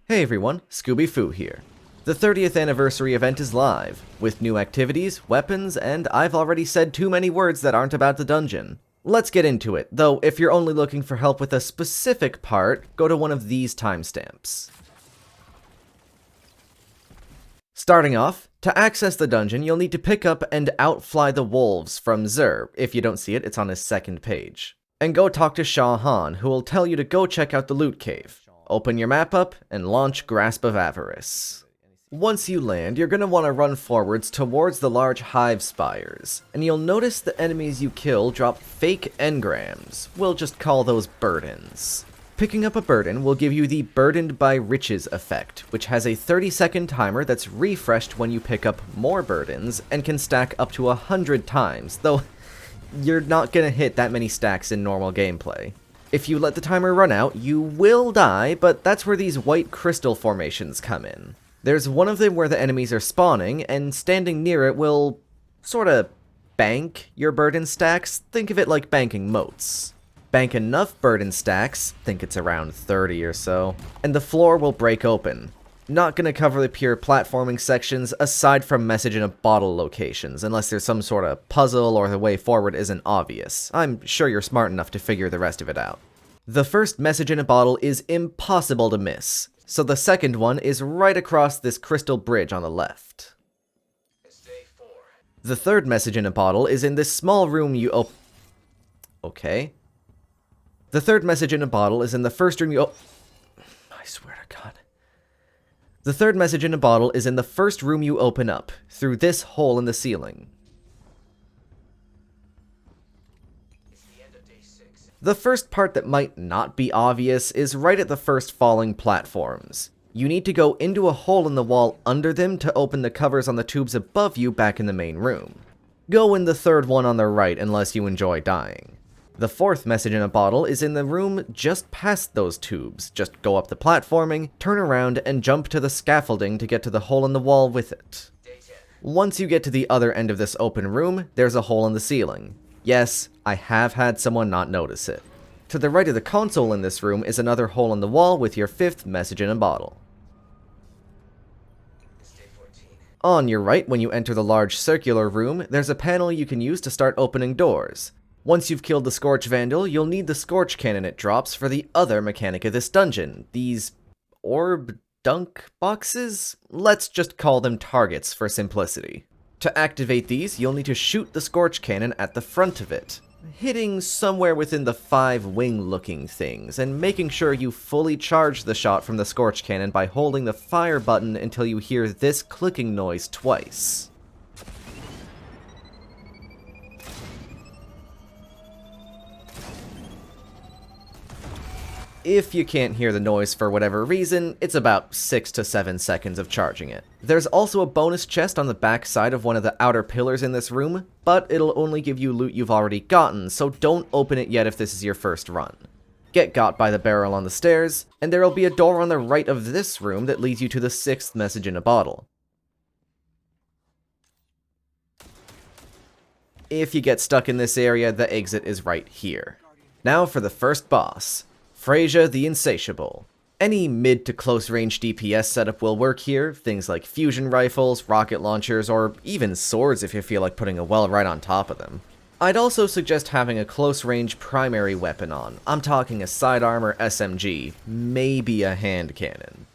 Hey everyone, Scooby-Foo here. The 30th anniversary event is live, with new activities, weapons, and I've already said too many words that aren't about the dungeon. Let's get into it, though if you're only looking for help with a specific part, go to one of these timestamps. Starting off, to access the dungeon, you'll need to pick up and outfly the wolves from Xur. If you don't see it, it's on his second page. And go talk to Shah Han, who will tell you to go check out the loot cave. Open your map up, and launch Grasp of Avarice. Once you land, you're going to want to run forwards towards the large hive spires, and you'll notice the enemies you kill drop fake engrams. We'll just call those burdens. Picking up a burden will give you the Burdened by Riches effect, which has a 30-second timer that's refreshed when you pick up more burdens, and can stack up to 100 times, though you're not going to hit that many stacks in normal gameplay. If you let the timer run out, you will die, but that's where these white crystal formations come in. There's one of them where the enemies are spawning, and standing near it will sorta bank your burden stacks. Think of it like banking moats. Bank enough burden stacks, think it's around 30 or so, and the floor will break open. Not gonna cover the pure platforming sections aside from message in a bottle locations, unless there's some sort of puzzle or the way forward isn't obvious. I'm sure you're smart enough to figure the rest of it out. The first message in a bottle is impossible to miss, so the second one is right across this crystal bridge on the left. The third message in a bottle is in this small room you Okay. The third message in a bottle is in the first room you I swear to God. The third message in a bottle is in the first room you open up, through this hole in the ceiling. The first part that might not be obvious is right at the first falling platforms. You need to go into a hole in the wall under them to open the covers on the tubes above you back in the main room. Go in the third one on the right unless you enjoy dying. The fourth message in a bottle is in the room just past those tubes. Just go up the platforming, turn around, and jump to the scaffolding to get to the hole in the wall with it. Once you get to the other end of this open room, there's a hole in the ceiling. Yes, I have had someone not notice it. To the right of the console in this room is another hole in the wall with your fifth message in a bottle. On your right, when you enter the large circular room, there's a panel you can use to start opening doors. Once you've killed the Scorch Vandal, you'll need the Scorch cannon it drops for the other mechanic of this dungeon. These orb dunk boxes? Let's just call them targets for simplicity. To activate these, you'll need to shoot the Scorch cannon at the front of it, hitting somewhere within the 5 wing-looking things, and making sure you fully charge the shot from the Scorch cannon by holding the fire button until you hear this clicking noise twice. If you can't hear the noise for whatever reason, it's about 6 to 7 seconds of charging it. There's also a bonus chest on the back side of one of the outer pillars in this room, but it'll only give you loot you've already gotten, so don't open it yet if this is your first run. Get got by the barrel on the stairs, and there'll be a door on the right of this room that leads you to the sixth message in a bottle. If you get stuck in this area, the exit is right here. Now for the first boss. Phry'Zhia the Insatiable. Any mid to close range DPS setup will work here, things like fusion rifles, rocket launchers, or even swords if you feel like putting a well right on top of them. I'd also suggest having a close range primary weapon on. I'm talking a sidearm or SMG, maybe a hand cannon.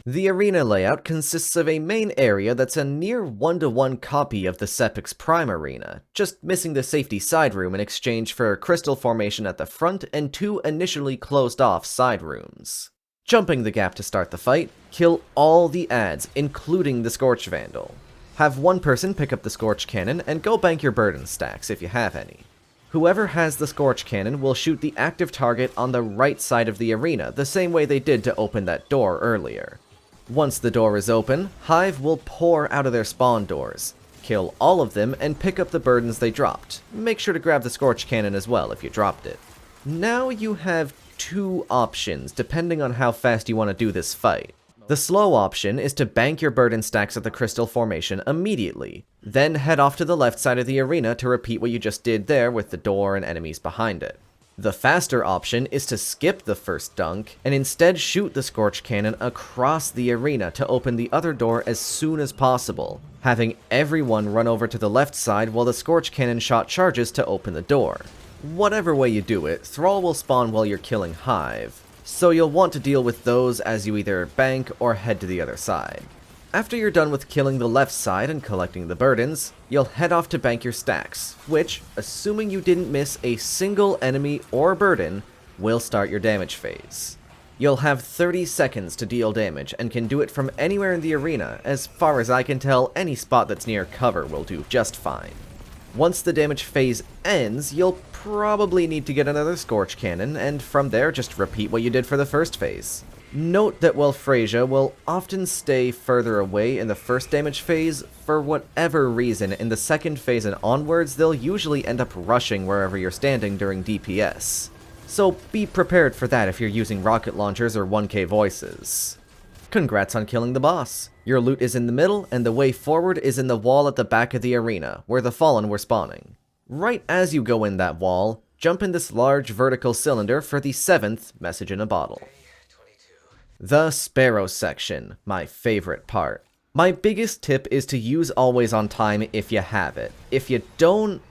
The arena layout consists of a main area that's a near 1-to-1 copy of the Sepic's Prime arena, just missing the safety side room in exchange for a crystal formation at the front and 2 initially closed off side rooms. Jumping the gap to start the fight, kill all the adds, including the Scorch Vandal. Have one person pick up the Scorch Cannon and go bank your burden stacks if you have any. Whoever has the Scorch Cannon will shoot the active target on the right side of the arena, the same way they did to open that door earlier. Once the door is open, Hive will pour out of their spawn doors. Kill all of them and pick up the burdens they dropped. Make sure to grab the Scorch Cannon as well if you dropped it. Now you have 2 options depending on how fast you want to do this fight. The slow option is to bank your burden stacks at the crystal formation immediately, then head off to the left side of the arena to repeat what you just did there with the door and enemies behind it. The faster option is to skip the first dunk and instead shoot the Scorch Cannon across the arena to open the other door as soon as possible, having everyone run over to the left side while the Scorch Cannon shot charges to open the door. Whatever way you do it, Thrall will spawn while you're killing Hive, so you'll want to deal with those as you either bank or head to the other side. After you're done with killing the left side and collecting the burdens, you'll head off to bank your stacks, which, assuming you didn't miss a single enemy or burden, will start your damage phase. You'll have 30 seconds to deal damage and can do it from anywhere in the arena. As far as I can tell, any spot that's near cover will do just fine. Once the damage phase ends, you'll probably need to get another Scorch Cannon, and from there just repeat what you did for the first phase. Note that while Phry'Zhia will often stay further away in the first damage phase, for whatever reason, in the second phase and onwards, they'll usually end up rushing wherever you're standing during DPS. So be prepared for that if you're using rocket launchers or 1k voices. Congrats on killing the boss. Your loot is in the middle, and the way forward is in the wall at the back of the arena, where the Fallen were spawning. Right as you go in that wall, jump in this large vertical cylinder for the 7th message in a bottle. The Sparrow section, my favorite part. My biggest tip is to use Always on Time if you have it. If you don't,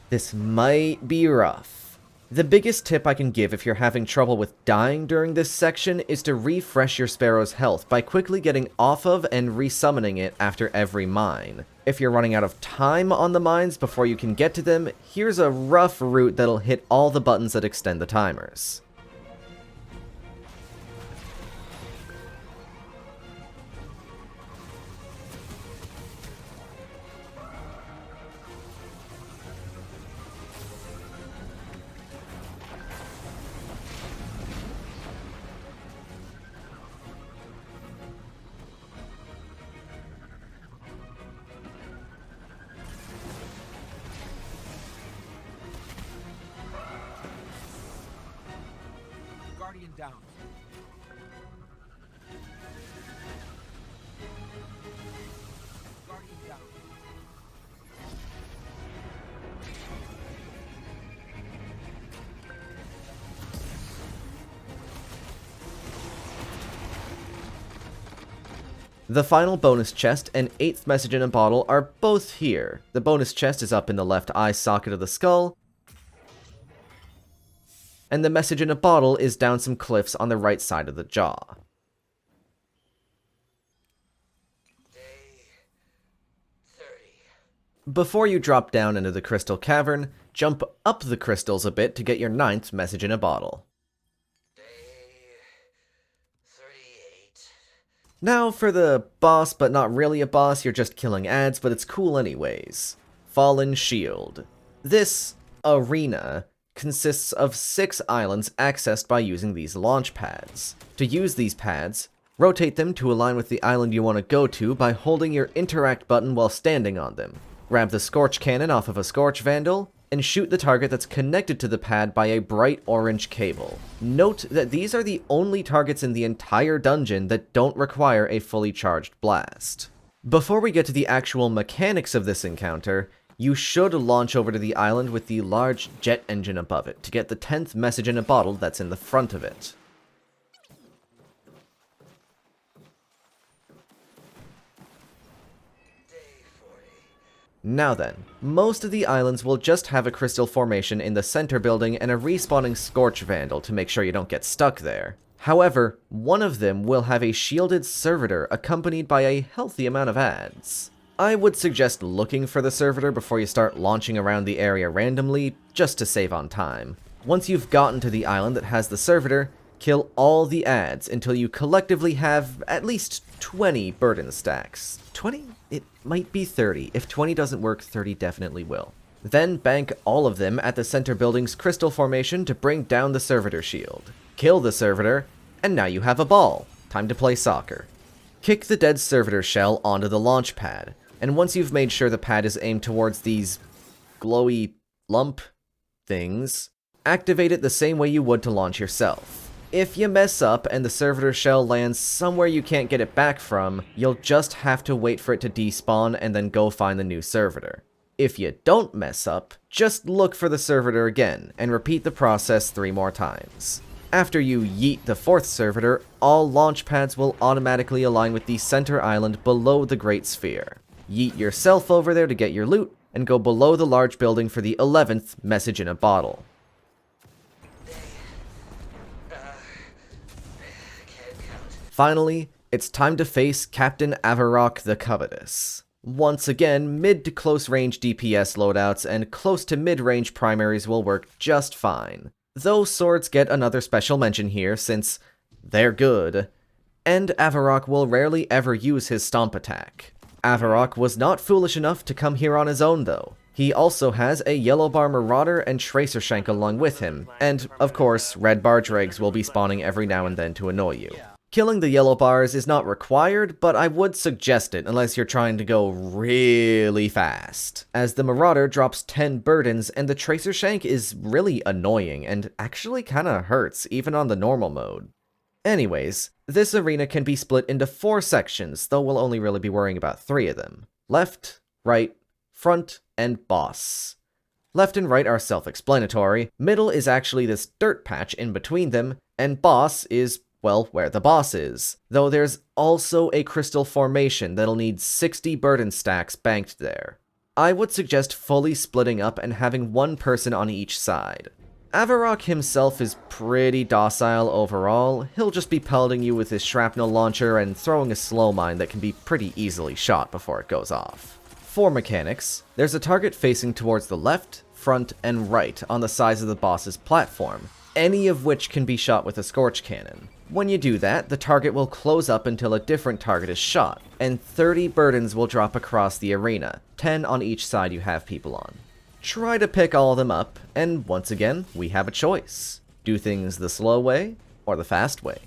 this might be rough. The biggest tip I can give if you're having trouble with dying during this section is to refresh your Sparrow's health by quickly getting off of and resummoning it after every mine. If you're running out of time on the mines before you can get to them, here's a rough route that'll hit all the buttons that extend the timers. Down. Guardian down. The final bonus chest and 8th message in a bottle are both here. The bonus chest is up in the left eye socket of the skull, and the message in a bottle is down some cliffs on the right side of the jaw. Day 30. Before you drop down into the crystal cavern, jump up the crystals a bit to get your 9th message in a bottle. Day 38. Now for the boss, but not really a boss, you're just killing ads, but it's cool anyways. Fallen Shield. This arena consists of 6 islands accessed by using these launch pads. To use these pads, rotate them to align with the island you want to go to by holding your interact button while standing on them. Grab the Scorch Cannon off of a Scorch Vandal, and shoot the target that's connected to the pad by a bright orange cable. Note that these are the only targets in the entire dungeon that don't require a fully charged blast. Before we get to the actual mechanics of this encounter, you should launch over to the island with the large jet engine above it to get the 10th message in a bottle that's in the front of it. Day 40. Now then, most of the islands will just have a crystal formation in the center building and a respawning Scorch Vandal to make sure you don't get stuck there. However, one of them will have a shielded servitor accompanied by a healthy amount of ads. I would suggest looking for the servitor before you start launching around the area randomly, just to save on time. Once you've gotten to the island that has the servitor, kill all the ads until you collectively have at least 20 burden stacks. 20? It might be 30. If 20 doesn't work, 30 definitely will. Then bank all of them at the center building's crystal formation to bring down the servitor shield. Kill the servitor, and now you have a ball. Time to play soccer. Kick the dead servitor shell onto the launch pad, and once you've made sure the pad is aimed towards these glowy lump things, activate it the same way you would to launch yourself. If you mess up and the servitor shell lands somewhere you can't get it back from, you'll just have to wait for it to despawn and then go find the new servitor. If you don't mess up, just look for the servitor again, and repeat the process 3 more times. After you yeet the 4th servitor, all launch pads will automatically align with the center island below the Great Sphere. Yeet yourself over there to get your loot, and go below the large building for the 11th message in a bottle. Finally, it's time to face Captain Avarokk the Covetous. Once again, mid to close range DPS loadouts and close to mid-range primaries will work just fine. Though swords get another special mention here since they're good. And Avarokk will rarely ever use his stomp attack. Avarokk was not foolish enough to come here on his own though. He also has a yellow bar marauder and tracer shank along with him, and of course red bar dregs will be spawning every now and then to annoy you. Killing the yellow bars is not required, but I would suggest it unless you're trying to go really fast, as the Marauder drops 10 burdens and the Tracer Shank is really annoying and actually kinda hurts even on the normal mode. Anyways, this arena can be split into 4 sections, though we'll only really be worrying about 3 of them. Left, right, front, and boss. Left and right are self-explanatory, middle is actually this dirt patch in between them, and boss is, well, where the boss is. Though there's also a crystal formation that'll need 60 burden stacks banked there. I would suggest fully splitting up and having 1 person on each side. Avarokk himself is pretty docile overall. He'll just be pelting you with his shrapnel launcher and throwing a slow mine that can be pretty easily shot before it goes off. For mechanics, there's a target facing towards the left, front, and right on the sides of the boss's platform, any of which can be shot with a Scorch cannon. When you do that, the target will close up until a different target is shot, and 30 burdens will drop across the arena, 10 on each side you have people on. Try to pick all of them up, and once again, we have a choice. Do things the slow way, or the fast way.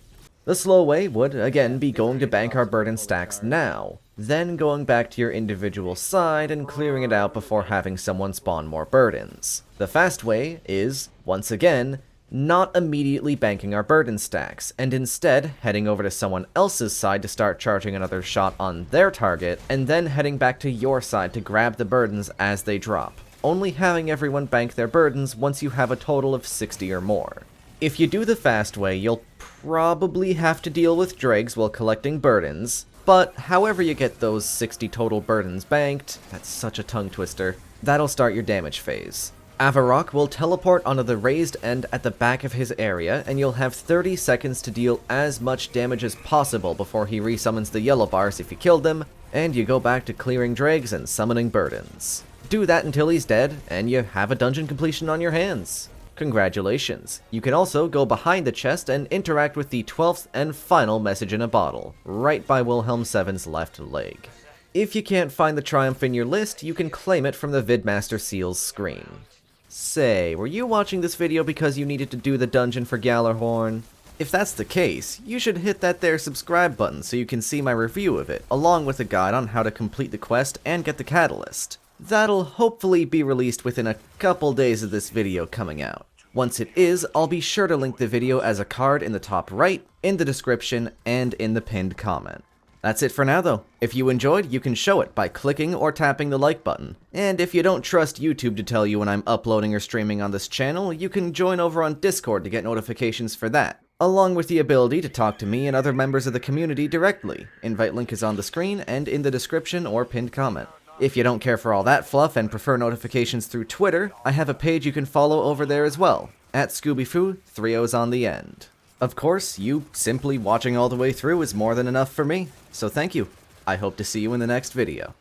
The slow way would, again, be going to bank our burden stacks now, then going back to your individual side and clearing it out before having someone spawn more burdens. The fast way is, once again, not immediately banking our burden stacks, and instead heading over to someone else's side to start charging another shot on their target, and then heading back to your side to grab the burdens as they drop, only having everyone bank their burdens once you have a total of 60 or more. If you do the fast way, you'll probably have to deal with dregs while collecting burdens, but however you get those 60 total burdens banked, that's such a tongue twister, that'll start your damage phase. Avarokk will teleport onto the raised end at the back of his area, and you'll have 30 seconds to deal as much damage as possible before he resummons the yellow bars if you killed them, and you go back to clearing dregs and summoning burdens. Do that until he's dead, and you have a dungeon completion on your hands. Congratulations. You can also go behind the chest and interact with the 12th and final message in a bottle, right by Wilhelm VII's left leg. If you can't find the triumph in your list, you can claim it from the Vidmaster Seal's screen. Say, were you watching this video because you needed to do the dungeon for Gjallarhorn? If that's the case, you should hit that there subscribe button so you can see my review of it, along with a guide on how to complete the quest and get the catalyst. That'll hopefully be released within a couple days of this video coming out. Once it is, I'll be sure to link the video as a card in the top right, in the description, and in the pinned comment. That's it for now though. If you enjoyed, you can show it by clicking or tapping the like button. And if you don't trust YouTube to tell you when I'm uploading or streaming on this channel, you can join over on Discord to get notifications for that, along with the ability to talk to me and other members of the community directly. Invite link is on the screen and in the description or pinned comment. If you don't care for all that fluff and prefer notifications through Twitter, I have a page you can follow over there as well, at ScoobyFoo, 3 O's on the end. Of course, you simply watching all the way through is more than enough for me, so thank you. I hope to see you in the next video.